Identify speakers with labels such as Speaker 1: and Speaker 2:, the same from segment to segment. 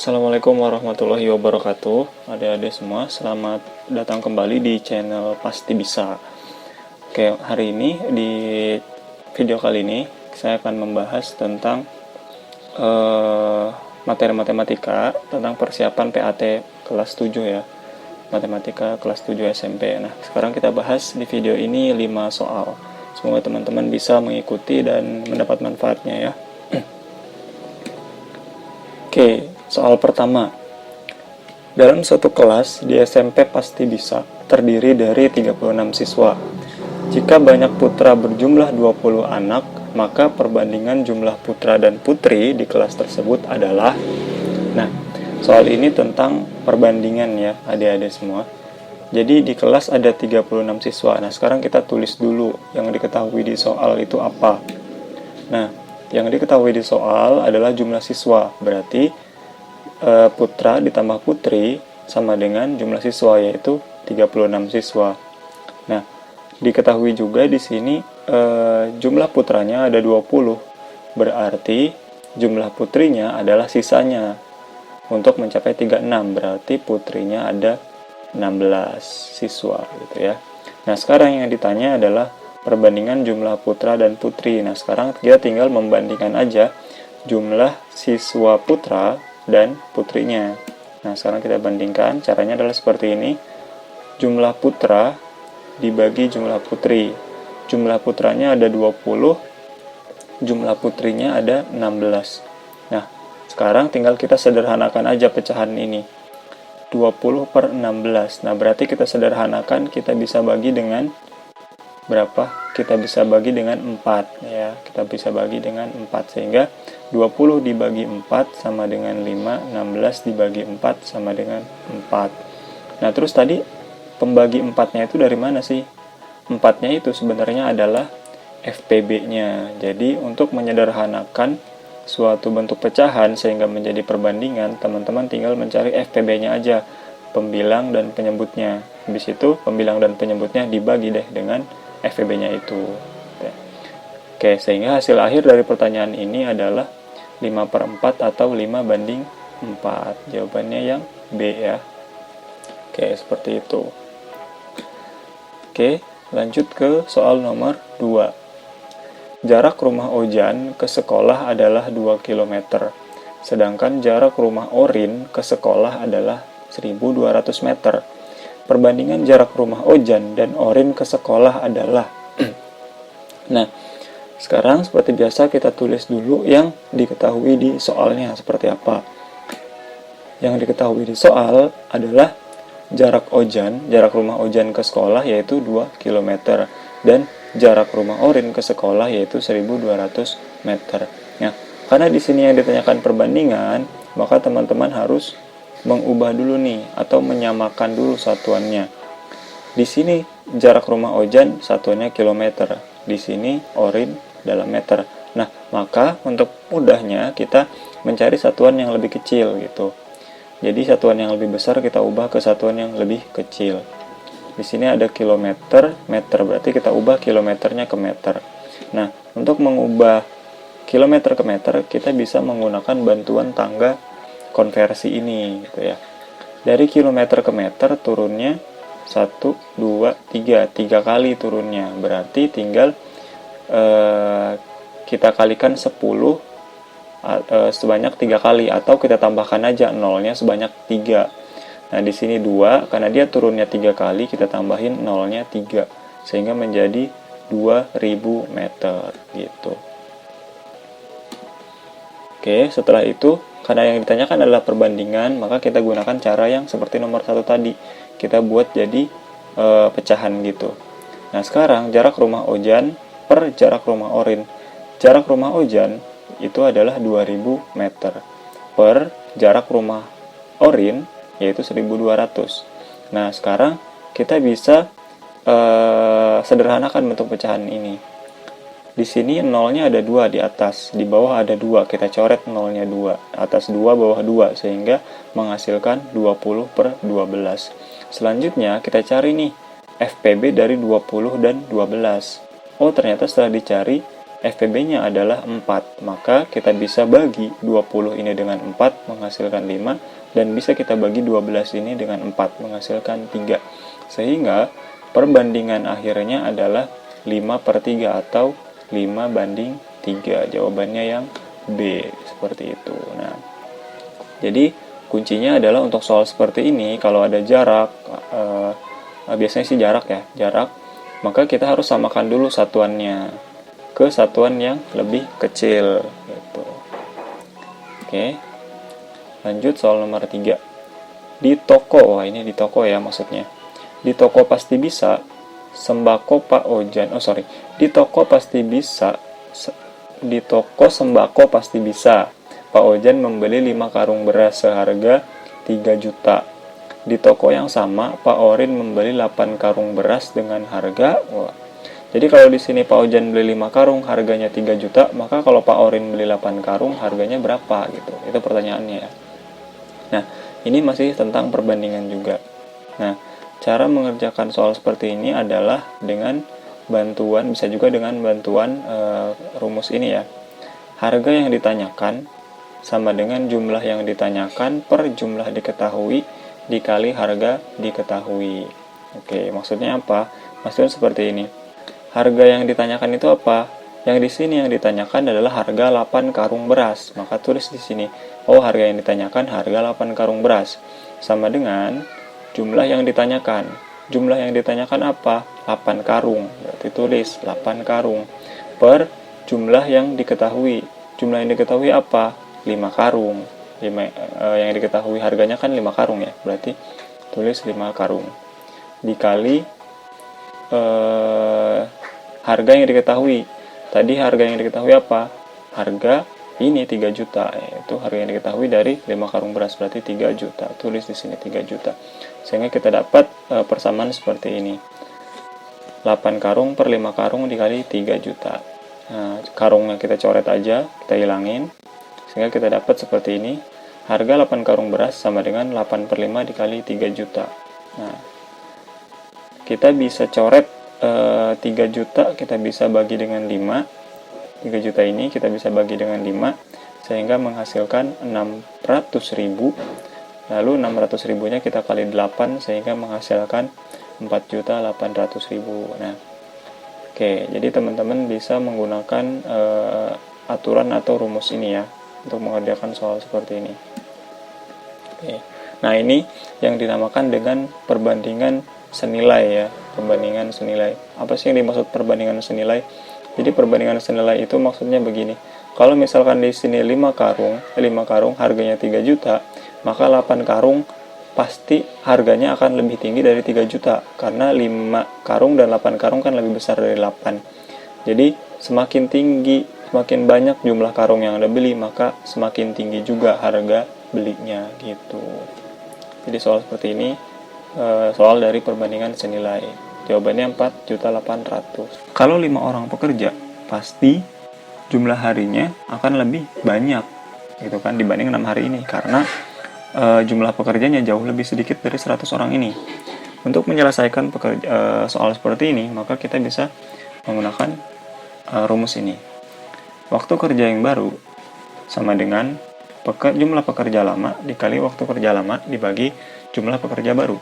Speaker 1: Assalamualaikum warahmatullahi wabarakatuh. Adik-adik semua, selamat datang kembali di channel Pasti Bisa. Oke, hari ini di video kali ini saya akan membahas tentang materi matematika tentang persiapan PAT kelas 7 ya. Matematika kelas 7 SMP. Nah, sekarang kita bahas di video ini 5 soal. Semoga teman-teman bisa mengikuti dan mendapat manfaatnya ya. Oke, soal pertama. Dalam suatu kelas di SMP Pasti Bisa terdiri dari 36 siswa. Jika banyak putra berjumlah 20 anak, maka perbandingan jumlah putra dan putri di kelas tersebut adalah. Nah, soal ini tentang perbandingan ya, adik-adik semua. Jadi di kelas ada 36 siswa. Nah, sekarang kita tulis dulu yang diketahui di soal itu apa. Nah, yang diketahui di soal adalah jumlah siswa, berarti putra ditambah putri sama dengan jumlah siswa, yaitu 36 siswa. Nah, diketahui juga di sini jumlah putranya ada 20, berarti jumlah putrinya adalah sisanya untuk mencapai 36, berarti putrinya ada 16 siswa gitu ya. Nah, sekarang yang ditanya adalah perbandingan jumlah putra dan putri. Nah, sekarang kita tinggal membandingkan aja jumlah siswa putra dan putrinya. Nah, sekarang kita bandingkan. Caranya adalah seperti ini. Jumlah putra dibagi jumlah putri. Jumlah putranya ada 20, jumlah putrinya ada 16. Nah, sekarang tinggal kita sederhanakan aja pecahan ini. 20 per 16. Nah, berarti kita sederhanakan, kita bisa bagi dengan berapa? Kita bisa bagi dengan 4 ya. Kita bisa bagi dengan 4 sehingga 20 dibagi 4 sama dengan 5, 16 dibagi 4 sama dengan 4. Nah, terus tadi pembagi 4-nya itu dari mana sih? 4-nya itu sebenarnya adalah FPB-nya. Jadi, untuk menyederhanakan suatu bentuk pecahan sehingga menjadi perbandingan, teman-teman tinggal mencari FPB-nya aja, pembilang dan penyebutnya. Habis itu, pembilang dan penyebutnya dibagi deh dengan FPB-nya itu. Oke, sehingga hasil akhir dari pertanyaan ini adalah 5 per 4 atau 5 banding 4. Jawabannya yang B ya. Oke, seperti itu. Oke, lanjut ke soal nomor 2. Jarak rumah Ojan ke sekolah adalah 2 km. Sedangkan jarak rumah Orin ke sekolah adalah 1.200 meter. Perbandingan jarak rumah Ojan dan Orin ke sekolah adalah. Nah, sekarang seperti biasa kita tulis dulu yang diketahui di soalnya seperti apa. Yang diketahui di soal adalah jarak rumah Ojan ke sekolah yaitu 2 km dan jarak rumah Orin ke sekolah yaitu 1.200 meter. Nah, karena di sini yang ditanyakan perbandingan, maka teman-teman harus mengubah dulu nih atau menyamakan dulu satuannya. Di sini jarak rumah Ojan satuannya kilometer, di sini Orin dalam meter. Nah, maka untuk mudahnya kita mencari satuan yang lebih kecil gitu. Jadi satuan yang lebih besar kita ubah ke satuan yang lebih kecil. Di sini ada kilometer, meter, berarti kita ubah kilometernya ke meter. Nah, untuk mengubah kilometer ke meter, kita bisa menggunakan bantuan tangga konversi ini gitu ya. Dari kilometer ke meter turunnya 1, 2, 3 kali turunnya, berarti tinggal kita kalikan 10 sebanyak 3 kali, atau kita tambahkan aja nolnya sebanyak 3. Nah, di sini 2 karena dia turunnya 3 kali, kita tambahin nolnya 3 sehingga menjadi 2000 meter gitu. Oke, setelah itu karena yang ditanyakan adalah perbandingan, maka kita gunakan cara yang seperti nomor 1 tadi. Kita buat jadi pecahan gitu. Nah, sekarang jarak rumah Ojan per jarak rumah Orin. Jarak rumah Ojan itu adalah 2000 meter per jarak rumah Orin yaitu 1.200. Nah, sekarang kita bisa sederhanakan bentuk pecahan ini. Di sini nolnya ada 2 di atas, di bawah ada 2, kita coret nolnya 2, atas 2, bawah 2, sehingga menghasilkan 20 per 12. Selanjutnya kita cari nih FPB dari 20 dan 12. Oh, ternyata setelah dicari FPB-nya adalah 4, maka kita bisa bagi 20 ini dengan 4 menghasilkan 5, dan bisa kita bagi 12 ini dengan 4 menghasilkan 3. Sehingga perbandingan akhirnya adalah 5/3 atau 5/3. Jawabannya yang B, seperti itu. Nah, jadi kuncinya adalah untuk soal seperti ini, kalau ada jarak, biasanya sih jarak ya, jarak, maka kita harus samakan dulu satuannya ke satuan yang lebih kecil gitu. Oke, lanjut soal nomor 3. Di toko, wah ini di toko ya maksudnya. Di toko pasti bisa sembako Pak Ojan, di toko pasti bisa, di toko sembako pasti bisa Pak Ojan membeli 5 karung beras seharga 3 juta. Di toko yang sama, Pak Orin membeli 8 karung beras dengan harga, jadi kalau di sini Pak Ojan beli 5 karung, harganya 3 juta, maka kalau Pak Orin beli 8 karung, harganya berapa gitu. Itu pertanyaannya ya. Nah, ini masih tentang perbandingan juga. Nah, cara mengerjakan soal seperti ini adalah dengan bantuan, bisa juga dengan bantuan rumus ini ya. Harga yang ditanyakan sama dengan jumlah yang ditanyakan per jumlah diketahui dikali harga diketahui. Oke, maksudnya apa? Maksudnya seperti ini. Harga yang ditanyakan itu apa? Yang di sini yang ditanyakan adalah harga 8 karung beras. Maka tulis di sini, harga yang ditanyakan harga 8 karung beras. Sama dengan jumlah yang ditanyakan. Jumlah yang ditanyakan apa? 8 karung. Berarti tulis 8 karung per jumlah yang diketahui. Jumlah yang diketahui apa? 5 karung. Yang diketahui harganya kan 5 karung ya. Berarti tulis 5 karung dikali harga yang diketahui. Tadi harga yang diketahui apa? Harga ini 3 juta. Itu harga yang diketahui dari 5 karung beras, berarti 3 juta. Tulis di sini 3 juta. Sehingga kita dapat persamaan seperti ini. 8 karung per 5 karung dikali 3 juta. Nah, karungnya kita coret aja, kita hilangin. Sehingga kita dapat seperti ini. Harga 8 karung beras sama dengan 8 per 5 dikali 3 juta. Nah, kita bisa coret 3 juta kita bisa bagi dengan 5. 3 juta ini kita bisa bagi dengan 5 sehingga menghasilkan 600.000. Lalu 600.000-nya kita kali 8 sehingga menghasilkan 4.800.000. Nah, oke, jadi teman-teman bisa menggunakan aturan atau rumus ini ya untuk mengerjakan soal seperti ini. Oke. Nah, ini yang dinamakan dengan perbandingan senilai ya, perbandingan senilai. Apa sih yang dimaksud perbandingan senilai? Jadi perbandingan senilai itu maksudnya begini. Kalau misalkan di sini 5 karung harganya 3 juta, maka 8 karung pasti harganya akan lebih tinggi dari 3 juta karena 5 karung dan 8 karung kan lebih besar dari 8. Jadi semakin tinggi, semakin banyak jumlah karung yang Anda beli, maka semakin tinggi juga harga belinya gitu. Jadi soal seperti ini soal dari perbandingan senilai. Jawabannya 4.800.000. Kalau 5 orang pekerja, pasti jumlah harinya akan lebih banyak gitu kan dibanding 6 hari ini karena jumlah pekerjanya jauh lebih sedikit dari 100 orang ini. Untuk menyelesaikan soal seperti ini, maka kita bisa menggunakan rumus ini. Waktu kerja yang baru sama dengan jumlah pekerja lama dikali waktu kerja lama dibagi jumlah pekerja baru.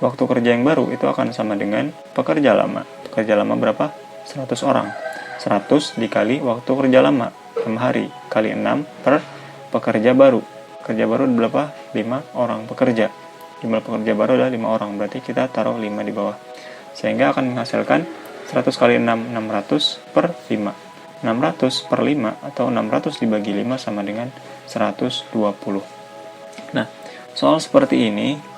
Speaker 1: Waktu kerja yang baru itu akan sama dengan pekerja lama. Pekerja lama berapa? 100 orang. 100 dikali waktu kerja lama, 6 hari, kali 6 per pekerja baru. Pekerja baru berapa? 5 orang pekerja. Jumlah pekerja baru adalah 5 orang, berarti kita taruh 5 di bawah. Sehingga akan menghasilkan 100 kali 6, 600 per 5. 600 per 5 atau 600 dibagi 5 sama dengan 120. Nah, soal seperti ini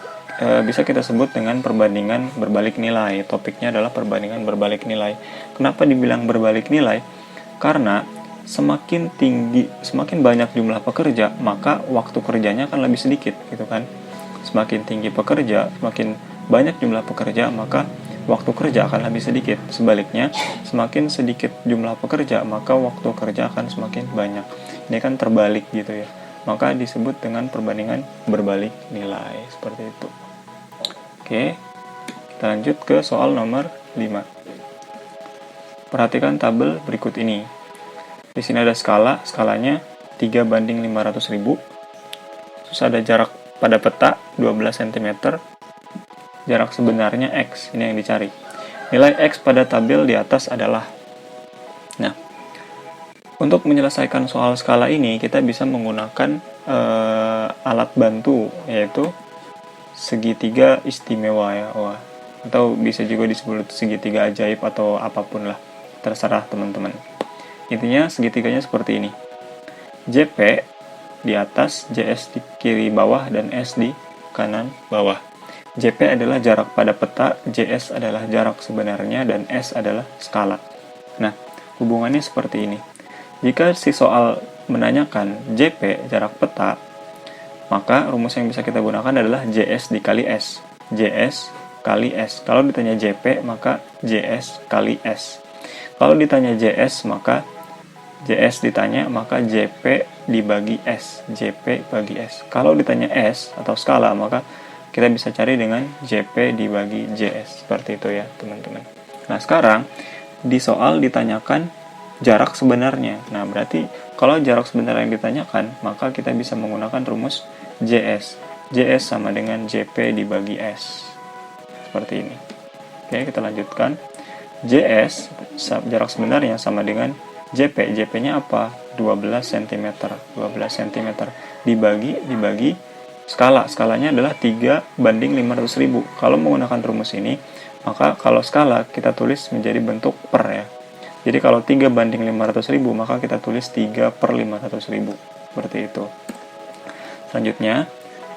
Speaker 1: bisa kita sebut dengan perbandingan berbalik nilai. Topiknya adalah perbandingan berbalik nilai. Kenapa dibilang berbalik nilai? Karena semakin banyak jumlah pekerja, maka waktu kerjanya akan lebih sedikit, gitu kan? Semakin tinggi pekerja, semakin banyak jumlah pekerja, maka waktu kerja akan lebih sedikit. Sebaliknya, semakin sedikit jumlah pekerja, maka waktu kerja akan semakin banyak. Ini kan terbalik gitu ya. Maka disebut dengan perbandingan berbalik nilai, seperti itu. Oke, kita lanjut ke soal nomor 5. perhatikan tabel berikut ini. Di sini ada skalanya 3/500.000. Terus ada jarak pada peta 12 cm. Jarak sebenarnya X, ini yang dicari. Nilai X pada tabel di atas adalah. Nah, untuk menyelesaikan soal skala ini, kita bisa menggunakan alat bantu, yaitu segitiga istimewa ya, atau bisa juga disebut segitiga ajaib atau apapun lah, terserah teman-teman. Intinya segitiganya seperti ini. JP di atas, JS di kiri bawah, dan S di kanan bawah. JP adalah jarak pada peta, JS adalah jarak sebenarnya, dan S adalah skala. Nah, hubungannya seperti ini. Jika si soal menanyakan JP jarak peta, maka rumus yang bisa kita gunakan adalah JS dikali S. JS kali S. Kalau ditanya JP, maka JS kali S. Kalau ditanya JS, maka JS ditanya, maka JP dibagi S. JP bagi S. Kalau ditanya S atau skala, maka kita bisa cari dengan JP dibagi JS. Seperti itu ya, teman-teman. Nah, sekarang di soal ditanyakan jarak sebenarnya. Nah, berarti kalau jarak sebenarnya yang ditanyakan, maka kita bisa menggunakan rumus JS. JS sama dengan JP dibagi S. Seperti ini. Oke, kita lanjutkan. JS, jarak sebenarnya sama dengan JP. JP-nya apa? 12 cm. 12 cm dibagi skala. Skalanya adalah 3/500.000. Kalau menggunakan rumus ini, maka kalau skala kita tulis menjadi bentuk per ya. Jadi kalau 3/500.000, maka kita tulis 3/500.000. Seperti itu. Selanjutnya,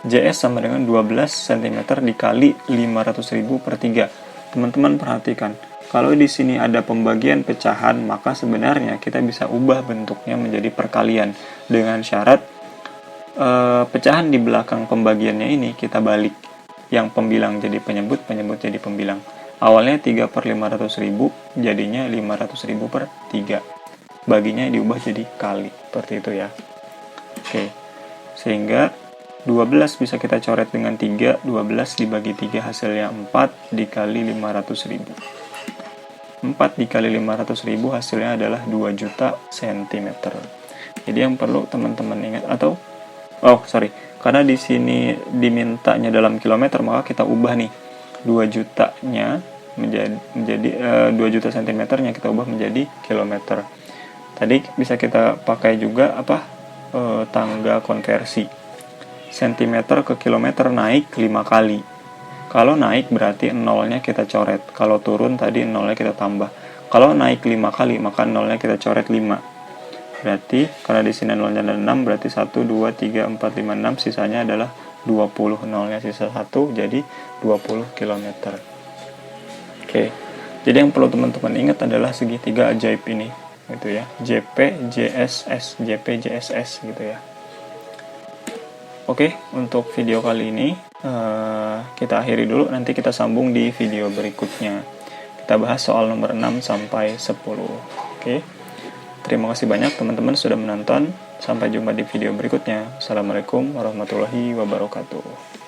Speaker 1: JS sama dengan 12 cm dikali 500.000 per 3. Teman-teman perhatikan, kalau di sini ada pembagian pecahan, maka sebenarnya kita bisa ubah bentuknya menjadi perkalian dengan syarat pecahan di belakang pembagiannya ini kita balik. Yang pembilang jadi penyebut, penyebut jadi pembilang. Awalnya 3/500.000, jadinya 500.000 per 3. Baginya diubah jadi kali, seperti itu ya. Oke, sehingga 12 bisa kita coret dengan 3, 12 dibagi 3 hasilnya 4 dikali 500.000. 4 dikali 500.000 hasilnya adalah 2 juta cm. Jadi yang perlu teman-teman ingat, karena di sini dimintanya dalam kilometer, maka kita ubah nih 2 jutanya menjadi 2 juta cm-nya kita ubah menjadi kilometer. Tadi bisa kita pakai juga tangga konversi. Centimeter ke kilometer naik 5 kali. Kalau naik berarti nolnya kita coret. Kalau turun tadi nolnya kita tambah. Kalau naik 5 kali, maka nolnya kita coret 5. Berarti karena di sini nolnya ada 6, berarti 1 2 3 4 5 6, sisanya adalah 20. Nolnya sisa 1, jadi 20 km. Oke. Jadi yang perlu teman-teman ingat adalah segitiga ajaib ini, gitu ya. JP JSS, JP JSS gitu ya. Oke, untuk video kali ini kita akhiri dulu, nanti kita sambung di video berikutnya. Kita bahas soal nomor 6 sampai 10. Oke. Terima kasih banyak teman-teman sudah menonton. Sampai jumpa di video berikutnya. Assalamualaikum warahmatullahi wabarakatuh.